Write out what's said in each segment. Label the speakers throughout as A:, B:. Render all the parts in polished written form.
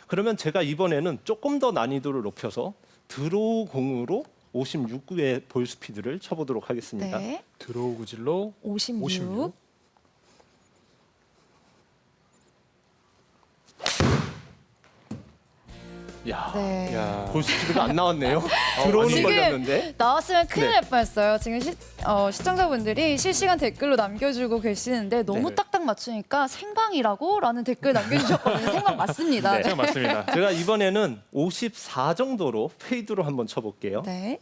A: 그러면 제가 이번에는 조금 더 난이도를 높여서 드로우 공으로 56의 볼 스피드를 쳐보도록 하겠습니다.
B: 네.
C: 드로우 구질로
B: 56.
A: 야,
B: 네.
C: 야.
A: 볼 스피드가 안 나왔네요. 들어오는
B: 지금
A: 걸렸는데.
B: 나왔으면 큰일
A: 네.
B: 날 뻔했어요. 지금 시청자분들이 실시간 댓글로 남겨주고 계시는데 너무
A: 네.
B: 딱딱 맞추니까 생방이라고? 라는 댓글 남겨주셨거든요. 생방 맞습니다.
A: 네.
B: 네.
C: 제가 맞습니다.
A: 제가 이번에는 54 정도로 페이드로 한번 쳐볼게요.
B: 네.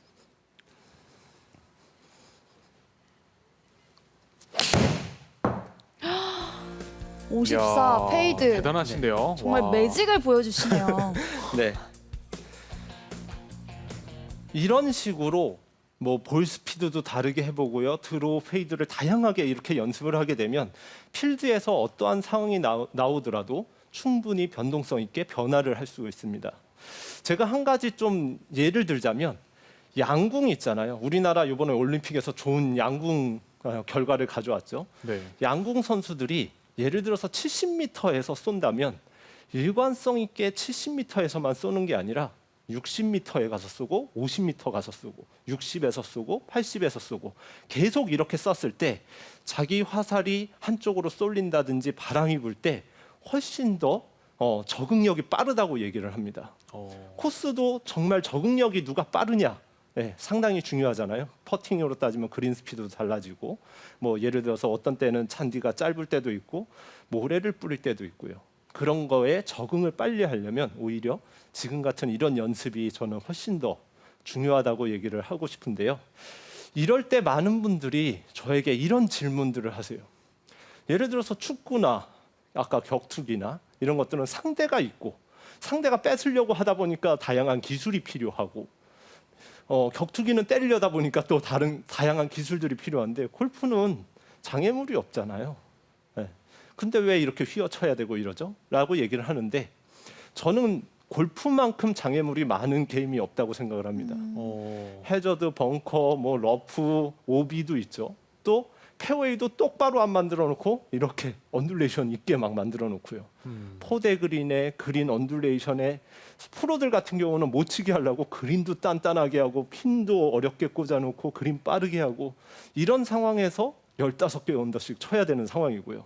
B: (54)
C: 이야,
B: 페이드.
C: 대단하신데요.
B: 정말
C: 와.
B: 매직을 보여주시네요.
A: 네. 이런 식으로 뭐 볼 스피드도 다르게 해보고요. 드로우 페이드를 다양하게 이렇게 연습을 하게 되면 필드에서 어떠한 상황이 나오더라도 충분히 변동성 있게 변화를 할 수 있습니다. 제가 한 가지 좀 예를 들자면 양궁 있잖아요. 우리나라 이번에 올림픽에서 좋은 양궁 결과를 가져왔죠.
C: 네.
A: 양궁 선수들이 예를 들어서 70m에서 쏜다면 일관성 있게 70m에서만 쏘는 게 아니라 60m에 가서 쏘고 50m 가서 쏘고 60에서 쏘고 80에서 쏘고 계속 이렇게 쐈을 때 자기 화살이 한쪽으로 쏠린다든지 바람이 불 때 훨씬 더 적응력이 빠르다고 얘기를 합니다. 코스도 정말 적응력이 누가 빠르냐, 네, 상당히 중요하잖아요. 퍼팅으로 따지면 그린 스피드도 달라지고, 뭐 예를 들어서 어떤 때는 잔디가 짧을 때도 있고 모래를 뿌릴 때도 있고요. 그런 거에 적응을 빨리 하려면 오히려 지금 같은 이런 연습이 저는 훨씬 더 중요하다고 얘기를 하고 싶은데요. 이럴 때 많은 분들이 저에게 이런 질문들을 하세요. 예를 들어서 축구나 아까 격투기나 이런 것들은 상대가 있고 상대가 뺏으려고 하다 보니까 다양한 기술이 필요하고 격투기는 때리려다 보니까 또 다른 다양한 기술들이 필요한데 골프는 장애물이 없잖아요. 네. 근데 왜 이렇게 휘어쳐야 되고 이러죠? 라고 얘기를 하는데 저는 골프만큼 장애물이 많은 게임이 없다고 생각을 합니다. 해저드, 벙커, 뭐 러프, 오비도 있죠. 또 페어웨이도 똑바로 안 만들어 놓고 이렇게 언듈레이션 있게 막 만들어 놓고요. 포대 그린에 그린 언듈레이션에 프로들 같은 경우는 못 치게 하려고 그린도 단단하게 하고 핀도 어렵게 꽂아 놓고 그린 빠르게 하고 이런 상황에서 15개 언더씩 쳐야 되는 상황이고요.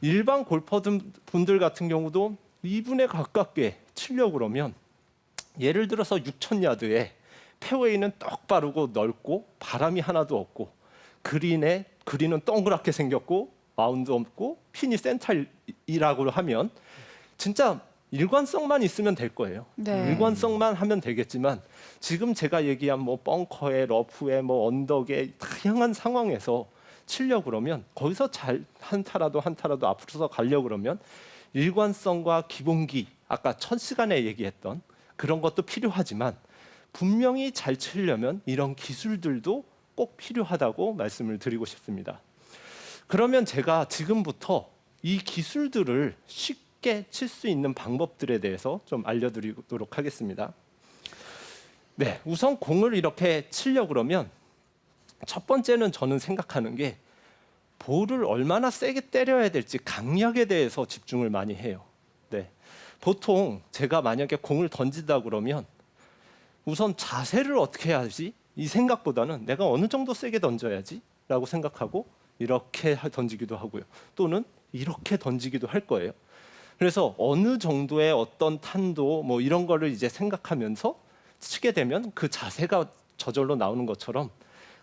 A: 일반 골퍼분들 같은 경우도 2분에 가깝게 치려고 그러면 예를 들어서 6,000야드에 페어웨이는 똑바르고 넓고 바람이 하나도 없고 그린은 동그랗게 생겼고 마운드 없고 핀이 센터이라고 하면 진짜 일관성만 있으면 될 거예요.
B: 네.
A: 일관성만 하면 되겠지만 지금 제가 얘기한 뭐 벙커에 러프에 뭐 언덕에 다양한 상황에서 치려고 그러면 거기서 잘 한타라도 앞으로서 가려고 그러면 일관성과 기본기 아까 첫 시간에 얘기했던 그런 것도 필요하지만 분명히 잘 치려면 이런 기술들도 꼭 필요하다고 말씀을 드리고 싶습니다. 그러면 제가 지금부터 이 기술들을 쉽게 칠 수 있는 방법들에 대해서 좀 알려드리도록 하겠습니다. 네, 우선 공을 이렇게 치려고 그러면 첫 번째는 저는 생각하는 게 볼을 얼마나 세게 때려야 될지 강약에 대해서 집중을 많이 해요. 네, 보통 제가 만약에 공을 던진다 그러면 우선 자세를 어떻게 해야지 이 생각보다는 내가 어느 정도 세게 던져야지 라고 생각하고 이렇게 던지기도 하고요. 또는 이렇게 던지기도 할 거예요. 그래서 어느 정도의 어떤 탄도 뭐 이런 거를 이제 생각하면서 치게 되면 그 자세가 저절로 나오는 것처럼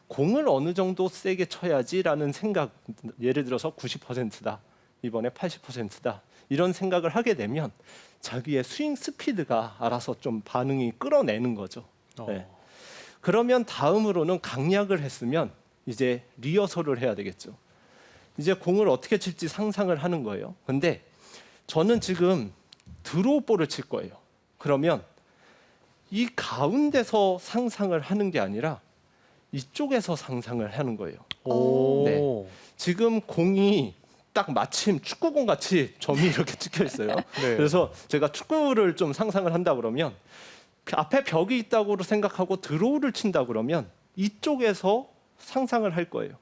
A: 공을 어느 정도 세게 쳐야지라는 생각, 예를 들어서 90%다, 이번에 80%다 이런 생각을 하게 되면 자기의 스윙 스피드가 알아서 좀 반응이 끌어내는 거죠. 네. 그러면 다음으로는 강약을 했으면 이제 리허설을 해야 되겠죠. 이제 공을 어떻게 칠지 상상을 하는 거예요. 근데 저는 지금 드로우 볼을 칠 거예요. 그러면 이 가운데서 상상을 하는 게 아니라 이쪽에서 상상을 하는 거예요.
C: 오.
A: 네. 지금 공이 딱 마침 축구공 같이 점이 이렇게 찍혀 있어요.
C: 네.
A: 그래서 제가 축구를 좀 상상을 한다 그러면 그 앞에 벽이 있다고 생각하고 드로우를 친다 그러면 이쪽에서 상상을 할 거예요.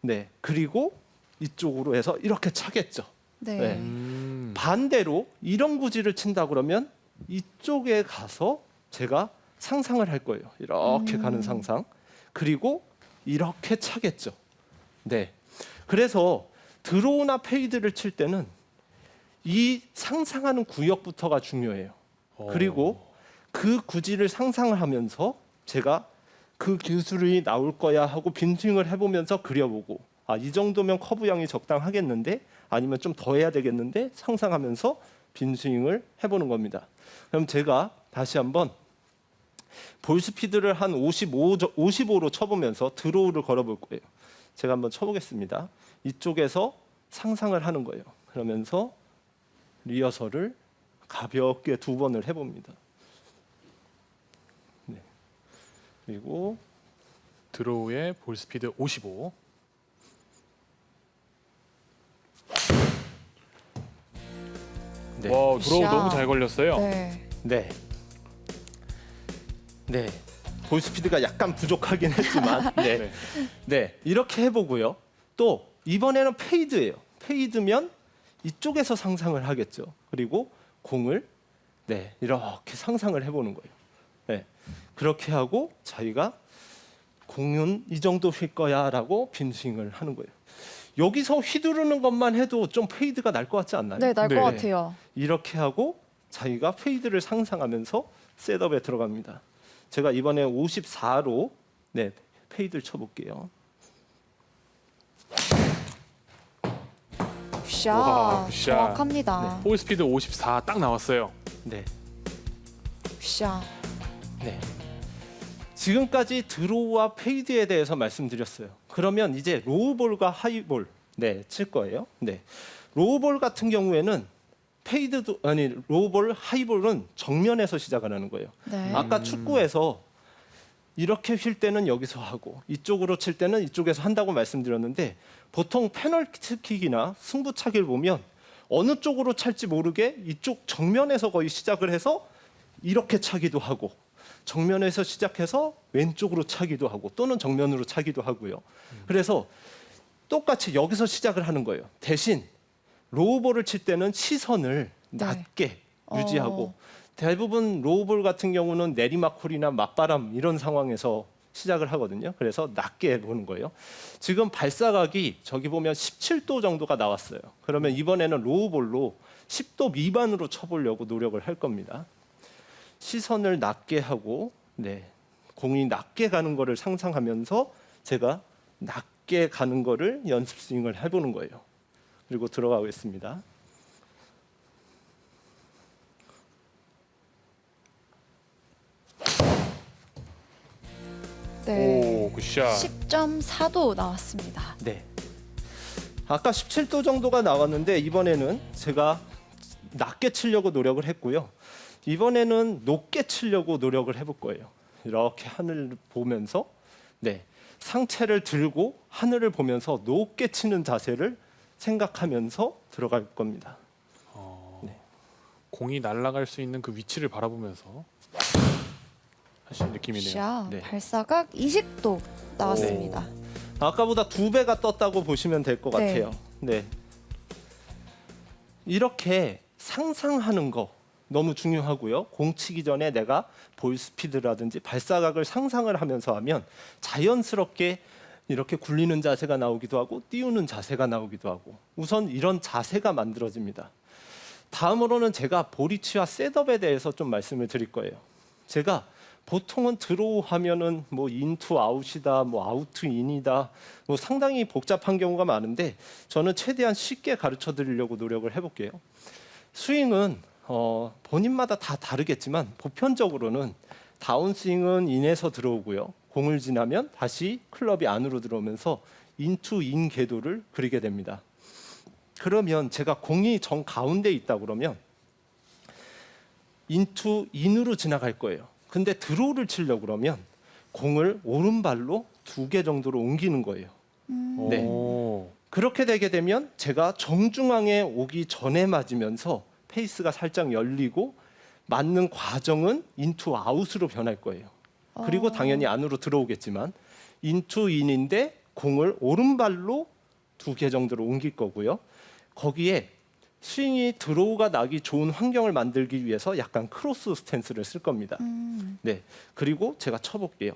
A: 네. 그리고 이쪽으로 해서 이렇게 차겠죠.
B: 네.
A: 네. 반대로 이런 구질을 친다 그러면 이쪽에 가서 제가 상상을 할 거예요. 이렇게 가는 상상. 그리고 이렇게 차겠죠. 네. 그래서 드로우나 페이드를 칠 때는 이 상상하는 구역부터가 중요해요. 그리고 그 구질을 상상을 하면서 제가 그 기술이 나올 거야 하고 빈스윙을 해보면서 그려보고 이 정도면 커브형이 적당하겠는데 아니면 좀 더 해야 되겠는데 상상하면서 빈스윙을 해보는 겁니다. 그럼 제가 다시 한번 볼 스피드를 한 55로 쳐보면서 드로우를 걸어볼 거예요. 제가 한번 쳐보겠습니다. 이쪽에서 상상을 하는 거예요. 그러면서 리허설을 가볍게 2번을 해봅니다. 네. 그리고
C: 드로우의 볼 스피드 55.
A: 네.
C: 와, 드로우
B: 샷.
C: 너무 잘 걸렸어요.
B: 네.
A: 네. 네. 볼 스피드가 약간 부족하긴 했지만 네.
C: 네.
A: 네. 이렇게 해보고요. 또 이번에는 페이드예요. 페이드면 이쪽에서 상상을 하겠죠. 그리고 공을 네, 이렇게 상상을 해보는 거예요. 네. 그렇게 하고 자기가 공은 이 정도 휠 거야라고 빈스윙을 하는 거예요. 여기서 휘두르는 것만 해도 좀 페이드가 날 것 같지 않나요?
B: 네, 날 것
C: 네.
B: 같아요.
A: 이렇게 하고 자기가 페이드를 상상하면서 셋업에 들어갑니다. 제가 이번에 54로 네, 페이드를 쳐볼게요.
C: 와,
B: 샷.
C: 굿샷.
B: 정확합니다.
C: 볼 스피드 54 딱 나왔어요.
A: 네,
B: 샷.
A: 네. 지금까지 드로우와 페이드에 대해서 말씀드렸어요. 그러면 이제 로우볼과 하이볼 네, 칠 거예요. 네. 로우볼 같은 경우에는 페이드도 아니 로우볼, 하이볼은 정면에서 시작을 하는 거예요.
B: 네.
A: 아까 축구에서 이렇게 휠 때는 여기서 하고 이쪽으로 칠 때는 이쪽에서 한다고 말씀드렸는데 보통 페널티킥이나 승부차기를 보면 어느 쪽으로 찰지 모르게 이쪽 정면에서 거의 시작을 해서 이렇게 차기도 하고 정면에서 시작해서 왼쪽으로 차기도 하고 또는 정면으로 차기도 하고요. 그래서 똑같이 여기서 시작을 하는 거예요. 대신 로우볼을 칠 때는 시선을
B: 네.
A: 낮게 유지하고 대부분 로우볼 같은 경우는 내리막홀이나 맞바람 이런 상황에서 시작을 하거든요. 그래서 낮게 보는 거예요. 지금 발사각이 저기 보면 17도 정도가 나왔어요. 그러면 이번에는 로우볼로 10도 미만으로 쳐보려고 노력을 할 겁니다. 시선을 낮게 하고 네, 공이 낮게 가는 거를 상상하면서 제가 낮게 가는 거를 연습 스윙을 해보는 거예요. 그리고 들어가겠습니다.
B: 네.
C: 오, 굿샷.
B: 10.4도 나왔습니다.
A: 네. 아까 17도 정도가 나왔는데 이번에는 제가 낮게 치려고 노력을 했고요. 이번에는 높게 치려고 노력을 해볼 거예요. 이렇게 하늘을 보면서 네, 상체를 들고 하늘을 보면서 높게 치는 자세를 생각하면서 들어갈 겁니다. 네.
C: 공이 날아갈 수 있는 그 위치를 바라보면서 하시는 느낌이네요.
B: 샷.
A: 네.
B: 발사각 20도 나왔습니다.
A: 아까보다 2배가 떴다고 보시면 될 것
B: 네.
A: 같아요. 네. 이렇게 상상하는 거 너무 중요하고요. 공 치기 전에 내가 볼 스피드라든지 발사각을 상상을 하면서 하면 자연스럽게 이렇게 굴리는 자세가 나오기도 하고 띄우는 자세가 나오기도 하고 우선 이런 자세가 만들어집니다. 다음으로는 제가 볼위치와 셋업에 대해서 좀 말씀을 드릴 거예요. 제가 보통은 드로우 하면은 뭐 인투 아웃이다, 뭐 아웃투 인이다, 뭐 상당히 복잡한 경우가 많은데 저는 최대한 쉽게 가르쳐 드리려고 노력을 해볼게요. 스윙은 본인마다 다 다르겠지만 보편적으로는 다운스윙은 인에서 들어오고요. 공을 지나면 다시 클럽이 안으로 들어오면서 인투 인 궤도를 그리게 됩니다. 그러면 제가 공이 정 가운데 있다 그러면 인투 인으로 지나갈 거예요. 근데 드로우를 치려고 그러면 공을 오른발로 2개 정도로 옮기는 거예요. 네.
C: 오.
A: 그렇게 되게 되면 제가 정중앙에 오기 전에 맞으면서 페이스가 살짝 열리고 맞는 과정은 인투 아웃으로 변할 거예요. 그리고 당연히 안으로 들어오겠지만 인투 인인데 공을 오른발로 2개 정도로 옮길 거고요. 거기에 스윙이 드로우가 나기 좋은 환경을 만들기 위해서 약간 크로스 스탠스를 쓸 겁니다. 네, 그리고 제가 쳐볼게요.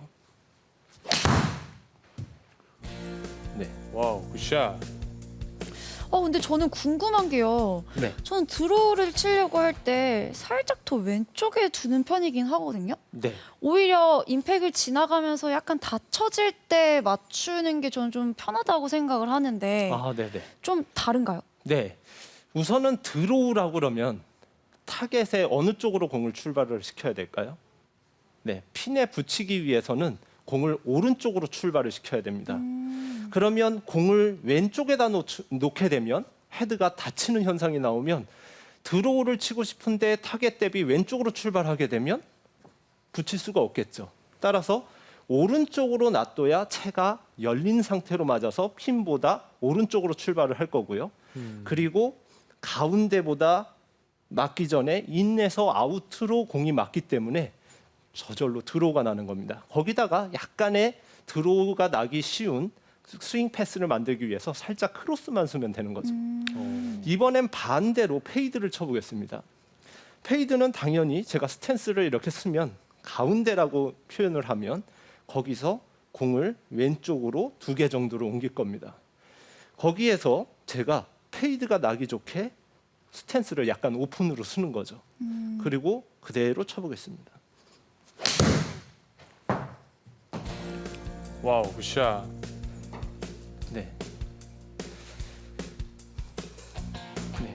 A: 네,
C: 와우, 굿샷.
B: 근데 저는 궁금한 게요.
A: 네,
B: 저는 드로우를 치려고 할 때 살짝 더 왼쪽에 두는 편이긴 하거든요.
A: 네.
B: 오히려 임팩을 지나가면서 약간 닫혀질 때 맞추는 게 저는 좀 편하다고 생각을 하는데
A: 아, 네, 네.
B: 좀 다른가요?
A: 네, 우선은 드로우라고 그러면 타겟에 어느 쪽으로 공을 출발을 시켜야 될까요? 네, 핀에 붙이기 위해서는 공을 오른쪽으로 출발을 시켜야 됩니다. 그러면 공을 왼쪽에다 놓게 되면 헤드가 닫히는 현상이 나오면 드로우를 치고 싶은데 타겟 대비 왼쪽으로 출발하게 되면 붙일 수가 없겠죠. 따라서 오른쪽으로 놔둬야 채가 열린 상태로 맞아서 핀보다 오른쪽으로 출발을 할 거고요. 그리고 가운데보다 맞기 전에 인에서 아웃으로 공이 맞기 때문에 저절로 드로우가 나는 겁니다. 거기다가 약간의 드로우가 나기 쉬운 스윙 패스를 만들기 위해서 살짝 크로스만 쓰면 되는 거죠. 이번엔 반대로 페이드를 쳐보겠습니다. 페이드는 당연히 제가 스탠스를 이렇게 쓰면 가운데라고 표현을 하면 거기서 공을 왼쪽으로 2개 정도로 옮길 겁니다. 거기에서 제가 페이드가 나기 좋게 스탠스를 약간 오픈으로 쓰는 거죠. 그리고 그대로 쳐보겠습니다.
C: 와우, 굿샷.
A: 네. 네.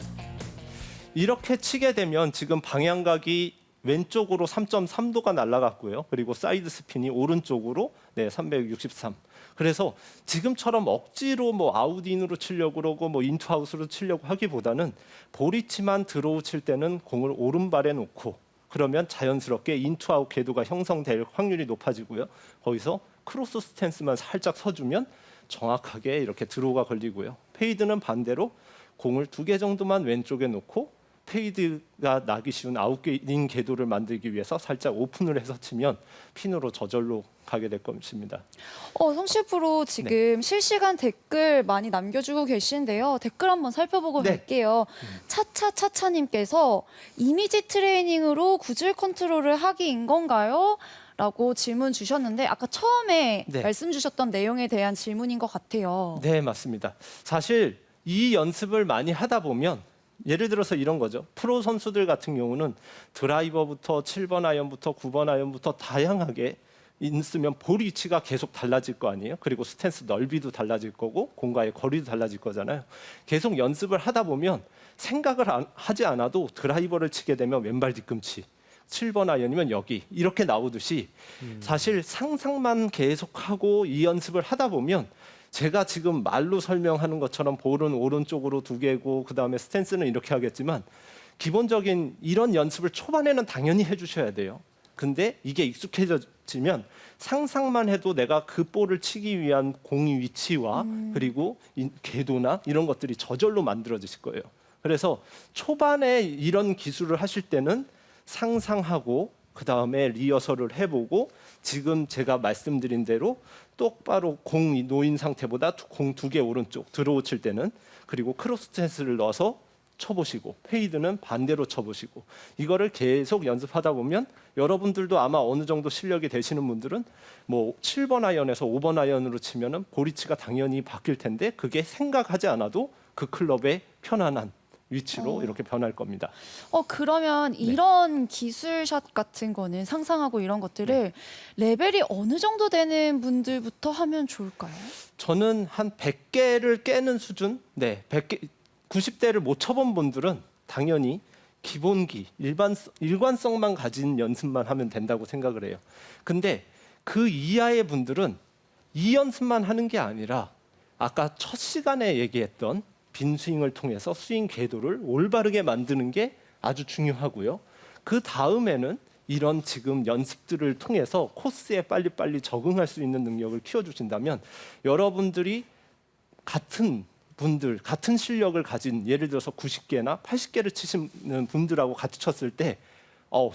A: 이렇게 치게 되면 지금 방향각이 왼쪽으로 3.3도가 날아갔고요. 그리고 사이드 스핀이 오른쪽으로 363. 그래서 지금처럼 억지로 뭐 아웃인으로 치려고 그러고 뭐 인투아웃으로 치려고 하기보다는 보리치만 드로우 칠 때는 공을 오른발에 놓고 그러면 자연스럽게 인투아웃 궤도가 형성될 확률이 높아지고요. 거기서 크로스 스탠스만 살짝 서주면 정확하게 이렇게 드로우가 걸리고요. 페이드는 반대로 공을 2개 정도만 왼쪽에 놓고 페이드가 나기 쉬운 아웃인 궤도를 만들기 위해서 살짝 오픈을 해서 치면 핀으로 저절로 가게 될 것입니다.
B: 성실 프로 지금 실시간 댓글 많이 남겨주고 계신데요. 댓글 한번 살펴보고
A: 네.
B: 갈게요. 차차차차님께서 이미지 트레이닝으로 구질 컨트롤을 하기인 건가요? 라고 질문 주셨는데 아까 처음에
A: 네.
B: 말씀 주셨던 내용에 대한 질문인 것 같아요.
A: 네, 맞습니다. 사실 이 연습을 많이 하다 보면 예를 들어서 이런 거죠. 프로 선수들 같은 경우는 드라이버부터 7번 아이언부터 9번 아이언부터 다양하게 있으면 볼 위치가 계속 달라질 거 아니에요. 그리고 스탠스 넓이도 달라질 거고 공과의 거리도 달라질 거잖아요. 계속 연습을 하다 보면 생각을 하지 않아도 드라이버를 치게 되면 왼발 뒤꿈치 7번 아이언이면 여기 이렇게 나오듯이 사실 상상만 계속하고 이 연습을 하다 보면 제가 지금 말로 설명하는 것처럼 볼은 오른쪽으로 2개고 그다음에 스탠스는 이렇게 하겠지만 기본적인 이런 연습을 초반에는 당연히 해주셔야 돼요. 근데 이게 익숙해지면 상상만 해도 내가 그 볼을 치기 위한 공의 위치와 그리고 궤도나 이런 것들이 저절로 만들어지실 거예요. 그래서 초반에 이런 기술을 하실 때는 상상하고 그다음에 리허설을 해보고 지금 제가 말씀드린 대로 똑바로 공이 놓인 상태보다 공 2개 오른쪽 드로우 칠 때는 그리고 크로스 스탠스를 넣어서 쳐보시고 페이드는 반대로 쳐보시고 이거를 계속 연습하다 보면 여러분들도 아마 어느 정도 실력이 되시는 분들은 뭐 7번 아이언에서 5번 아이언으로 치면은 볼위치가 당연히 바뀔 텐데 그게 생각하지 않아도 그 클럽의 편안한 위치로 이렇게 변할 겁니다.
B: 그러면 이런 기술샷 같은 거는 상상하고 이런 것들을 레벨이 어느 정도 되는 분들부터 하면 좋을까요?
A: 저는 한 100개를 깨는 수준, 100개, 90대를 못 쳐본 분들은 당연히 기본기, 일관성만 가진 연습만 하면 된다고 생각을 해요. 근데 그 이하의 분들은 이 연습만 하는 게 아니라 아까 첫 시간에 얘기했던 빈 스윙을 통해서 스윙 궤도를 올바르게 만드는 게 아주 중요하고요. 그 다음에는 이런 지금 연습들을 통해서 코스에 빨리빨리 적응할 수 있는 능력을 키워주신다면 여러분들이 같은 실력을 가진 예를 들어서 90개나 80개를 치시는 분들하고 같이 쳤을 때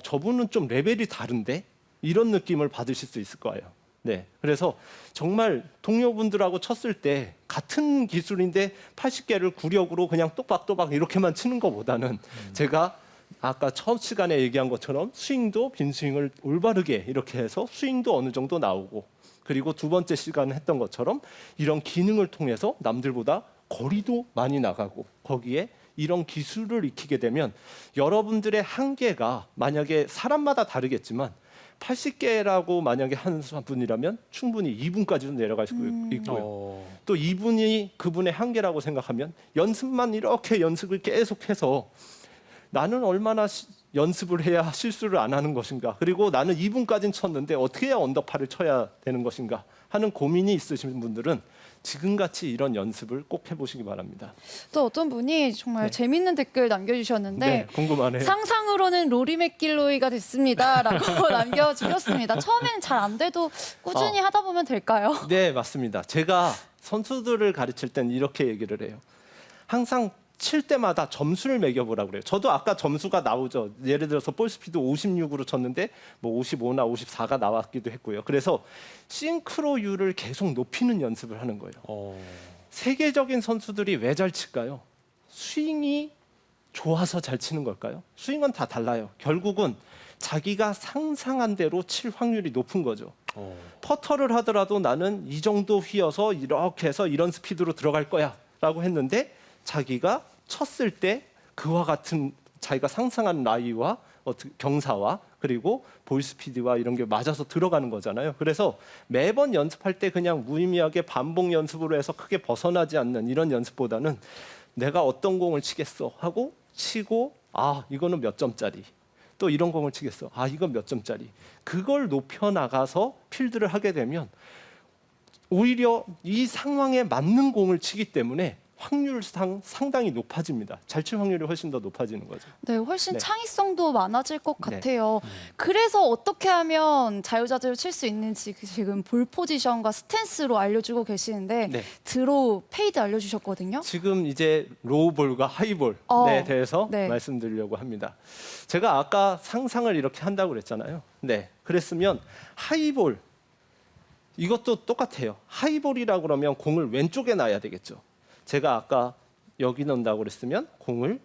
A: 저분은 좀 레벨이 다른데 이런 느낌을 받으실 수 있을 거예요. 네, 그래서 정말 동료분들하고 쳤을 때 같은 기술인데 80개를 구력으로 그냥 똑박똑박 이렇게만 치는 것보다는 제가 아까 첫 시간에 얘기한 것처럼 스윙도 빈 스윙을 올바르게 이렇게 해서 스윙도 어느 정도 나오고, 그리고 두 번째 시간에 했던 것처럼 이런 기능을 통해서 남들보다 거리도 많이 나가고, 거기에 이런 기술을 익히게 되면 여러분들의 한계가 만약에 사람마다 다르겠지만 80개라고 만약에 한 분이라면 충분히 2분까지도 내려갈 수 있고요. 또 이분이 그분의 한계라고 생각하면 연습만 이렇게 연습을 계속해서 나는 얼마나 연습을 해야 실수를 안 하는 것인가, 그리고 나는 2분까지는 쳤는데 어떻게 해야 언더파를 쳐야 되는 것인가 하는 고민이 있으신 분들은 지금같이 이런 연습을 꼭 해보시기 바랍니다.
B: 또 어떤 분이 정말
A: 네.
B: 재밌는 댓글 남겨주셨는데
A: 네, 궁금하네요.
B: 상상으로는 로리 맥길로이가 됐습니다라고 남겨주셨습니다. 처음에는 잘 안 돼도 꾸준히 하다 보면 될까요?
A: 네, 맞습니다. 제가 선수들을 가르칠 땐 이렇게 얘기를 해요. 항상 칠 때마다 점수를 매겨보라고 그래요. 저도 아까 점수가 나오죠. 예를 들어서 볼 스피드 56으로 쳤는데 뭐 55나 54가 나왔기도 했고요. 그래서 싱크로율을 계속 높이는 연습을 하는 거예요. 세계적인 선수들이 왜 잘 칠까요? 스윙이 좋아서 잘 치는 걸까요? 스윙은 다 달라요. 결국은 자기가 상상한 대로 칠 확률이 높은 거죠. 퍼터를 하더라도 나는 이 정도 휘어서 이렇게 해서 이런 스피드로 들어갈 거야 라고 했는데 자기가 쳤을 때 그와 같은 자기가 상상한 라이와 경사와 그리고 볼 스피드와 이런 게 맞아서 들어가는 거잖아요. 그래서 매번 연습할 때 그냥 무의미하게 반복 연습으로 해서 크게 벗어나지 않는 이런 연습보다는 내가 어떤 공을 치겠어 하고 치고, 아 이거는 몇 점짜리, 또 이런 공을 치겠어, 아 이건 몇 점짜리, 그걸 높여 나가서 필드를 하게 되면 오히려 이 상황에 맞는 공을 치기 때문에 확률상 상당히 높아집니다. 잘 칠 확률이 훨씬 더 높아지는 거죠.
B: 네, 훨씬
A: 네.
B: 창의성도 많아질 것
A: 네.
B: 같아요. 그래서 어떻게 하면 자유자재로 칠 수 있는지 지금 볼 포지션과 스탠스로 알려주고 계시는데
A: 네.
B: 드로우, 페이드 알려주셨거든요.
A: 지금 이제 로우볼과 하이볼에 대해서
B: 네.
A: 말씀드리려고 합니다. 제가 아까 상상을 이렇게 한다고 그랬잖아요. 네, 그랬으면 하이볼 이것도 똑같아요. 하이볼이라고 그러면 공을 왼쪽에 놔야 되겠죠. 제가 아까 여기 넣는다고 그랬으면 공을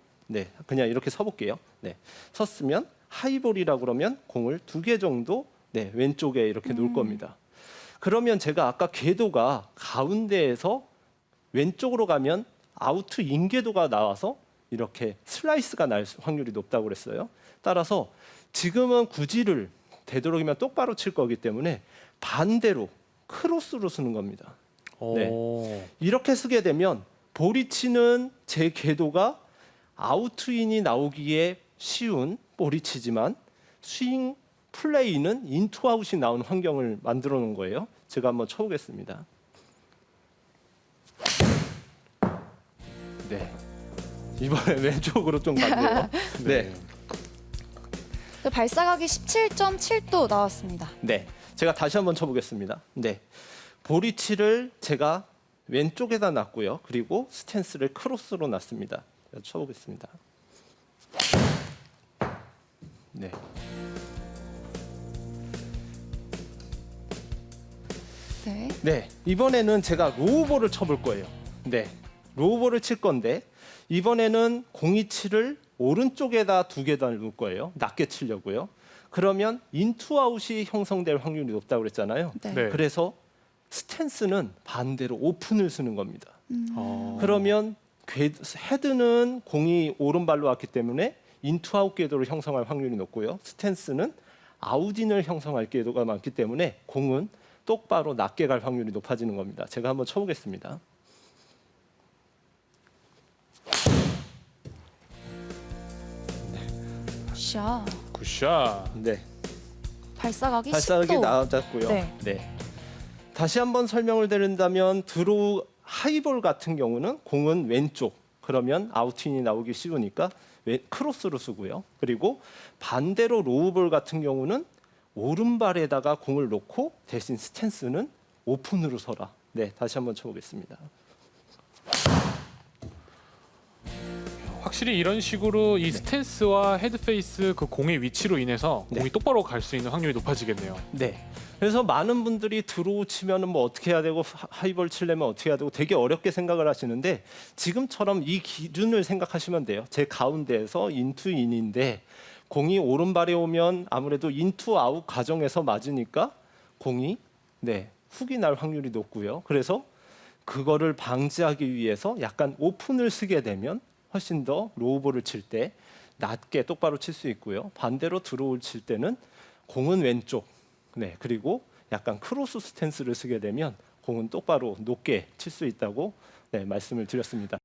A: 그냥 이렇게 서볼게요. 네, 섰으면 하이볼이라고 그러면 공을 2개 정도 왼쪽에 이렇게 놓을 겁니다. 그러면 제가 아까 궤도가 가운데에서 왼쪽으로 가면 아우트 인 궤도가 나와서 이렇게 슬라이스가 날 확률이 높다고 그랬어요. 따라서 지금은 구질을 되도록이면 똑바로 칠 거기 때문에 반대로 크로스로 쓰는 겁니다. 네. 이렇게 쓰게 되면 볼이 치는 제 궤도가 아우트인이 나오기에 쉬운 볼이 치지만 스윙 플레이는 인투아웃이 나오는 환경을 만들어 놓은 거예요. 제가 한번 쳐보겠습니다. 네, 이번에 왼쪽으로 좀 갔네요. 네.
B: 발사각이 17.7도 나왔습니다.
A: 네, 제가 다시 한번 쳐보겠습니다. 네, 보리치를 제가 왼쪽에다 놨고요. 그리고 스탠스를 크로스로 놨습니다. 제가 쳐보겠습니다. 네.
B: 네.
A: 네, 이번에는 제가 로우볼을 쳐볼 거예요. 네, 로우볼을 칠 건데 이번에는 공이치를 오른쪽에다 2개다 놓을 거예요. 낮게 치려고요. 그러면 인투아웃이 형성될 확률이 높다고 그랬잖아요.
B: 네.
C: 네.
A: 그래서 스탠스는 반대로 오픈을 쓰는 겁니다. 그러면 헤드는 공이 오른발로 왔기 때문에 인투아웃 궤도를 형성할 확률이 높고요. 스탠스는 아웃인을 형성할 궤도가 많기 때문에 공은 똑바로 낮게 갈 확률이 높아지는 겁니다. 제가 한번 쳐보겠습니다.
B: 샤.
C: 굿샷.
A: 네,
B: 발사각이
A: 발사각이
B: 10도.
A: 나왔고요.
B: 네.
A: 네. 다시 한번 설명을 드린다면 드로우 하이볼 같은 경우는 공은 왼쪽, 그러면 아웃인이 나오기 쉬우니까 크로스로 쓰고요. 그리고 반대로 로우볼 같은 경우는 오른발에다가 공을 놓고 대신 스탠스는 오픈으로 서라. 네, 다시 한번 쳐보겠습니다.
C: 확실히 이런 식으로 이 스탠스와 헤드페이스 그 공의 위치로 인해서
A: 네.
C: 공이 똑바로 갈 수 있는 확률이 높아지겠네요.
A: 네. 그래서 많은 분들이 드로우 치면은 뭐 어떻게 해야 되고 하이볼 치려면 어떻게 해야 되고 되게 어렵게 생각을 하시는데 지금처럼 이 기준을 생각하시면 돼요. 제 가운데에서 인투 인인데 공이 오른발에 오면 아무래도 인투 아웃 과정에서 맞으니까 공이 훅이 날 확률이 높고요. 그래서 그거를 방지하기 위해서 약간 오픈을 쓰게 되면 훨씬 더 로우볼을 칠 때 낮게 똑바로 칠 수 있고요. 반대로 드로우를 칠 때는 공은 왼쪽, 그리고 약간 크로스 스탠스를 쓰게 되면 공은 똑바로 높게 칠 수 있다고 말씀을 드렸습니다.